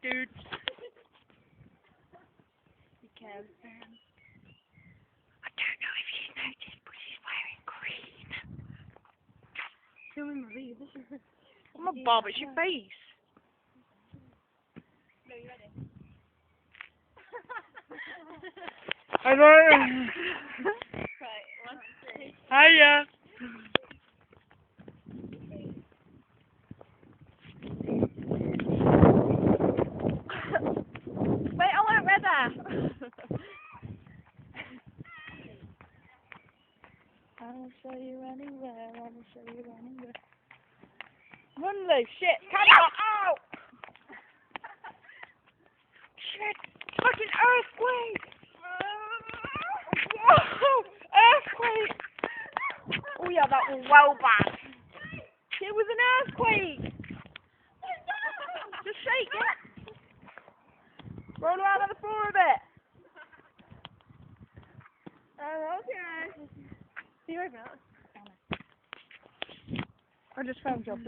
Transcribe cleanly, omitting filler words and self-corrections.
dudes. He cares. I don't know if you noticed, but she's wearing green. Filming my video. I'm a bob, it's your face. No, you ready? I know. Right, 1, 2. Hiya. Wait, I want weather. I'll show you anywhere, I'll show you anywhere. Run, Lou, shit, camera, ow! Shit, fucking earthquake! Whoa, earthquake! Oh yeah, that was well bad. It was an earthquake! Just shake it! Roll around on the floor a bit! Oh, okay. See you over. I just found your beat.